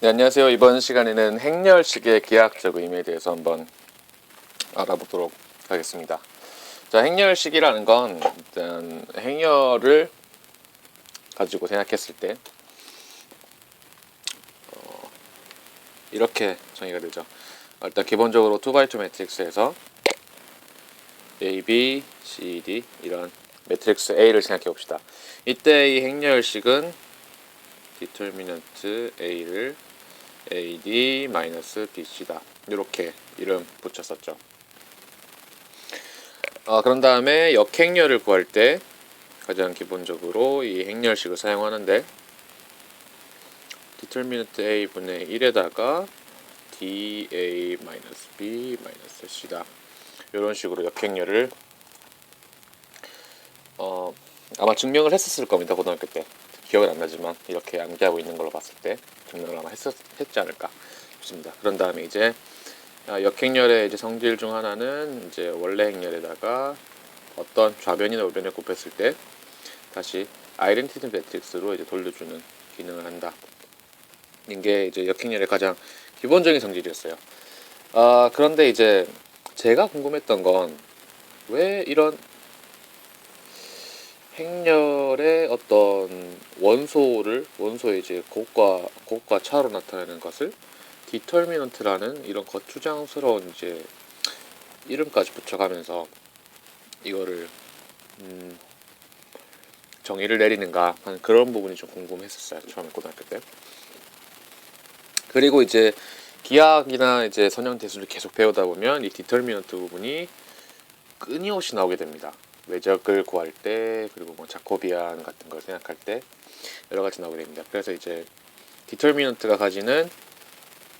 네, 안녕하세요. 이번 시간에는 행렬식의 기하학적 의미에 대해서 한번 알아보도록 하겠습니다. 자, 행렬식이라는 건 일단 행렬을 가지고 생각했을 때 이렇게 정의가 되죠. 일단 기본적으로 2x2 매트릭스에서 A, B, C, D 이런 매트릭스 A를 생각해 봅시다. 이때 이 행렬식은 디터미넌트 A를 AD-BC다. 이렇게 이름 붙였었죠. 그런 다음에 역행렬을 구할 때 가장 기본적으로 이 행렬식을 사용하는데 디터미넌트 A분의 1에다가 DA-B-C다. 이런 식으로 역행렬을 아마 증명을 했었을 겁니다. 고등학교 때. 기억은 안 나지만 이렇게 암기하고 있는 걸로 봤을 때 증명을 아마 했지 않을까 싶습니다. 그런 다음에 이제 역행렬의 이제 성질 중 하나는 이제 원래 행렬에다가 어떤 좌변이나 우변을 곱했을 때 다시 아이덴티티 매트릭스로 이제 돌려주는 기능을 한다. 이게 이제 역행렬의 가장 기본적인 성질이었어요. 그런데 이제 제가 궁금했던 건 왜 이런 행렬의 어떤 원소의 이제 곱과 차로 나타내는 것을 디터미넌트라는 이런 거추장스러운 이제 이름까지 붙여가면서 이거를 정의를 내리는가 하는 그런 부분이 좀 궁금했었어요. 처음에 고등학교 때. 그리고 이제 기하학이나 이제 선형대수를 계속 배우다 보면 이 디터미넌트 부분이 끊임없이 나오게 됩니다. 외적을 구할 때, 그리고 뭐 자코비안 같은 걸 생각할 때 여러 가지 나오게 됩니다. 그래서 이제 디터미넌트가 가지는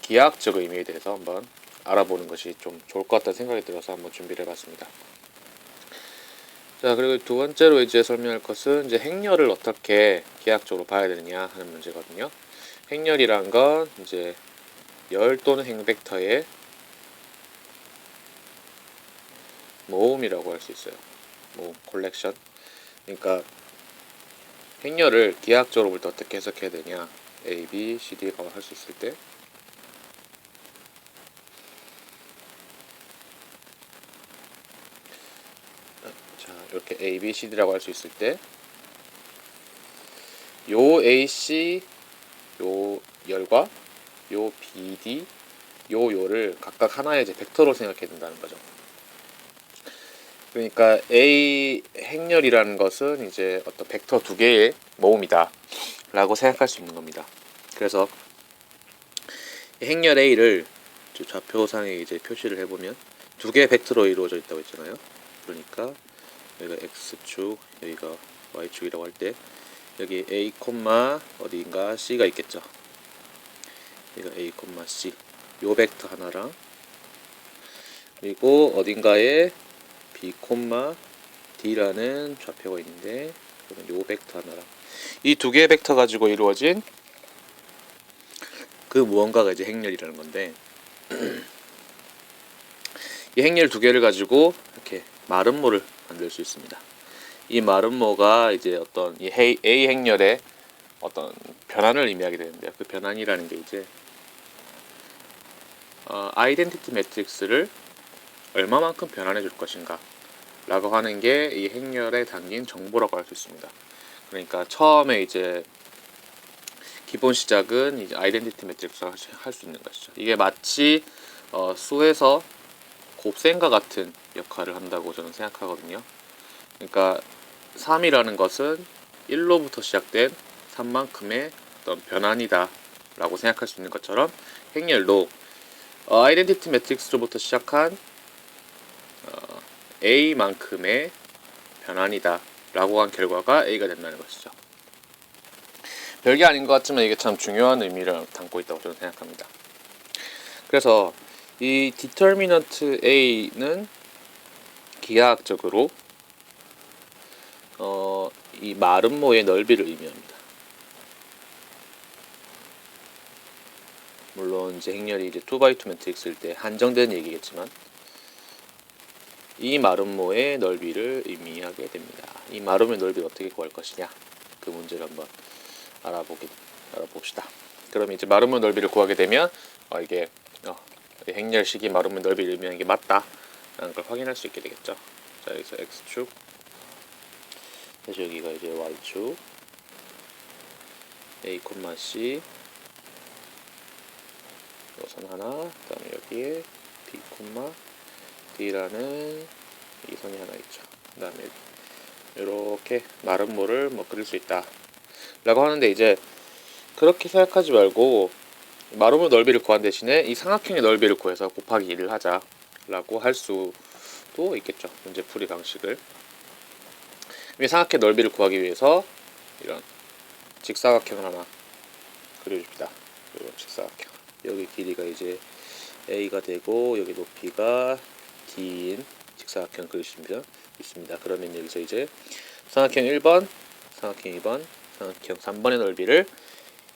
기하학적 의미에 대해서 한번 알아보는 것이 좀 좋을 것 같다는 생각이 들어서 한번 준비를 해봤습니다. 자, 그리고 두 번째로 이제 설명할 것은 이제 행렬을 어떻게 기하학적으로 봐야 되느냐 하는 문제거든요. 행렬이란 건 이제 열 또는 행벡터의 모음이라고 할 수 있어요. 모음, 콜렉션. 그러니까 행렬을 기하학적으로 볼 때 어떻게 해석해야 되냐. A, B, C, D가 할 수 있을 때 자, 이렇게 A, B, C, D라고 할 수 있을 때 요 AC, 요 열과 요 BD, 요를 각각 하나의 이제 벡터로 생각해야 된다는 거죠. 그러니까 A 행렬이라는 것은 이제 어떤 벡터 두 개의 모음이다 라고 생각할 수 있는 겁니다. 그래서 행렬 A를 좌표상에 이제 표시를 해보면 두 개의 벡터로 이루어져 있다고 했잖아요. 그러니까 여기가 X축, 여기가 Y축이라고 할 때 여기 A, 어디인가 C가 있겠죠. 여기가 A, C 요 벡터 하나랑 그리고 어딘가에 B, D라는 좌표가 있는데 그러면 요 벡터 하나랑 이 두 개의 벡터 가지고 이루어진 그 무언가가 이제 행렬이라는 건데 이 행렬 두 개를 가지고 이렇게 마름모를 만들 수 있습니다. 이 마름모가 이제 어떤 이 A 행렬의 어떤 변환을 의미하게 되는데요. 그 변환이라는 게 이제 아이덴티티 매트릭스를 얼마만큼 변환해 줄 것인가 라고 하는 게 이 행렬에 담긴 정보라고 할 수 있습니다. 그러니까 처음에 이제 기본 시작은 이제 아이덴티티 매트릭스를 할 수 있는 것이죠. 이게 마치 수에서 곱셈과 같은 역할을 한다고 저는 생각하거든요. 그러니까 3이라는 것은 1로부터 시작된 3만큼의 어떤 변환이다 라고 생각할 수 있는 것처럼 행렬도 아이덴티티 매트릭스로부터 시작한 A만큼의 변환이다 라고 한 결과가 A가 된다는 것이죠. 별게 아닌 것 같지만 이게 참 중요한 의미를 담고 있다고 저는 생각합니다. 그래서 이 디터미넌트 A는 기하학적으로 이 마름모의 넓이를 의미합니다. 물론 이제 행렬이 이제 2x2 매트릭스일 때 한정된 얘기겠지만 이 마름모의 넓이를 의미하게 됩니다. 이 마름모의 넓이를 어떻게 구할 것이냐 그 문제를 한번 알아봅시다. 그럼 이제 마름모 넓이를 구하게 되면 이게 행렬식이 마름모 넓이를 의미하는 게 맞다라는 걸 확인할 수 있게 되겠죠. 자, 여기서 x축, 그래서 여기가 이제 y축, a, c, 요선 하나, 그 다음에 여기에 b, d라는 이 선이 하나 있죠. 그 다음에 이렇게 마름모를 그릴 수 있다 라고 하는데, 이제 그렇게 생각하지 말고 마름모 넓이를 구한 대신에 이 삼각형의 넓이를 구해서 곱하기 2를 하자 라고 할 수도 있겠죠. 문제풀이 방식을. 이 삼각형 넓이를 구하기 위해서 이런 직사각형을 하나 그려줍니다. 이런 직사각형, 여기 길이가 이제 a가 되고 여기 높이가 d인 직사각형 그리시면 있습니다. 그러면 여기서 이제 삼각형 1번, 삼각형 2번, 삼각형 3번의 넓이를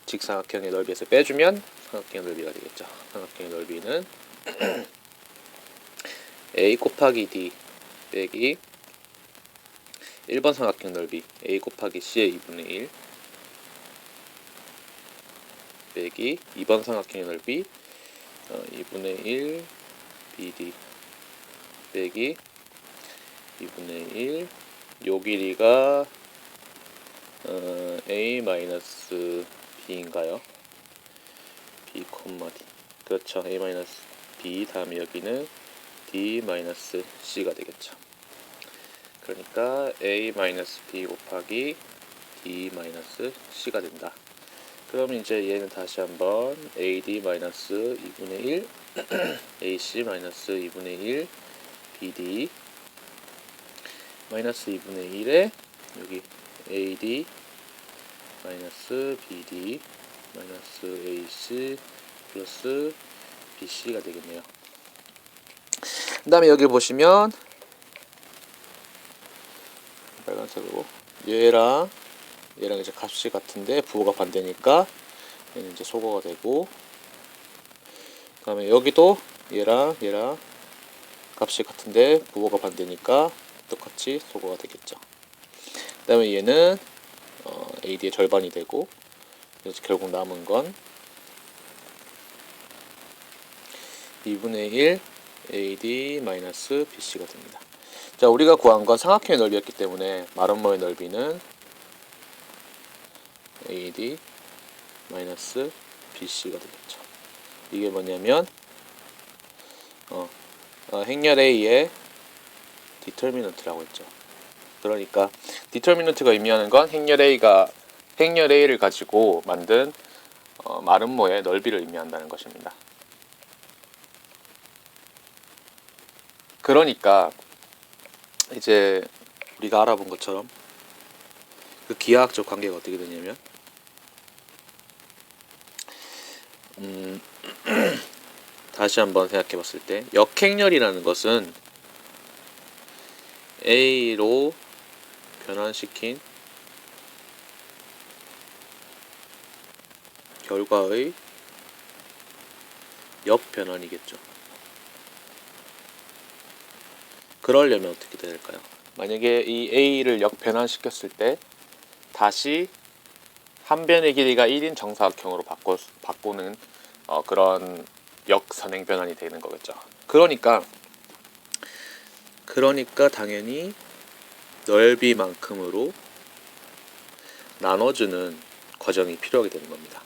직사각형의 넓이에서 빼주면 삼각형의 넓이가 되겠죠. 삼각형의 넓이는 a 곱하기 d 빼기 1번 삼각형 넓이 a 곱하기 c의 2분의 1 빼기 2번 삼각형의 넓이 2분의 1 bd 빼기 2분의 1, 요 길이가 a 마이너스 b인가요? b, d. 그렇죠. a 마이너스 b 다음에 여기는 d 마이너스 c가 되겠죠. 그러니까 a 마이너스 b 곱하기 d 마이너스 c가 된다. 그럼 이제 얘는 다시 한번 ad 마이너스 2분의 1 ac 마이너스 2분의 1 bd 마이너스 2분의 1에 여기 AD 마이너스 BD 마이너스 AC 플러스 BC가 되겠네요. 그 다음에 여기 보시면 빨간색으로 얘랑 이제 값이 같은데 부호가 반대니까 얘는 이제 소거가 되고, 그 다음에 여기도 얘랑 값이 같은데 부호가 반대니까 똑같이 소거가 되겠죠. 그 다음에 얘는 AD의 절반이 되고, 그래서 결국 남은 건 2분의 1 AD 마이너스 BC가 됩니다. 자, 우리가 구한 건 삼각형의 넓이였기 때문에 마름모의 넓이는 AD 마이너스 BC가 되겠죠. 이게 뭐냐면 행렬 A의 디터미넌트라고 했죠. 그러니까 디터미넌트가 의미하는 건 행렬 A를 가지고 만든 마름모의 넓이를 의미한다는 것입니다. 그러니까 이제 우리가 알아본 것처럼 그 기하학적 관계가 어떻게 되냐면 다시 한번 생각해 봤을 때 역행렬이라는 것은 A로 변환시킨 결과의 역변환이겠죠. 그러려면 어떻게 될까요? 만약에 이 A를 역변환시켰을 때 다시 한 변의 길이가 1인 정사각형으로 바꾸는 그런 역선행 변환이 되는 거겠죠. 그러니까 당연히 넓이만큼으로 나눠주는 과정이 필요하게 되는 겁니다.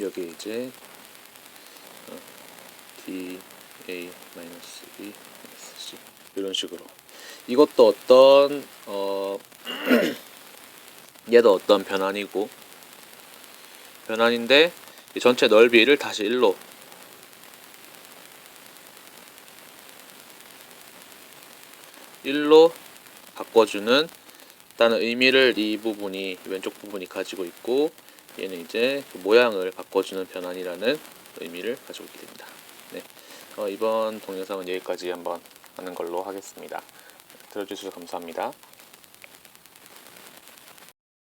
여기 이제 d a 마이너스 b 마이너스 c 이런 식으로, 이것도 어떤 얘도 어떤 변환인데 이 전체 넓이를 다시 1로 바꿔주는 다는 의미를 이 부분이, 왼쪽 부분이 가지고 있고, 얘는 이제 그 모양을 바꿔주는 변환이라는 의미를 가지고 있게 됩니다. 네, 이번 동영상은 여기까지 한번 하는 걸로 하겠습니다. 들어주셔서 감사합니다.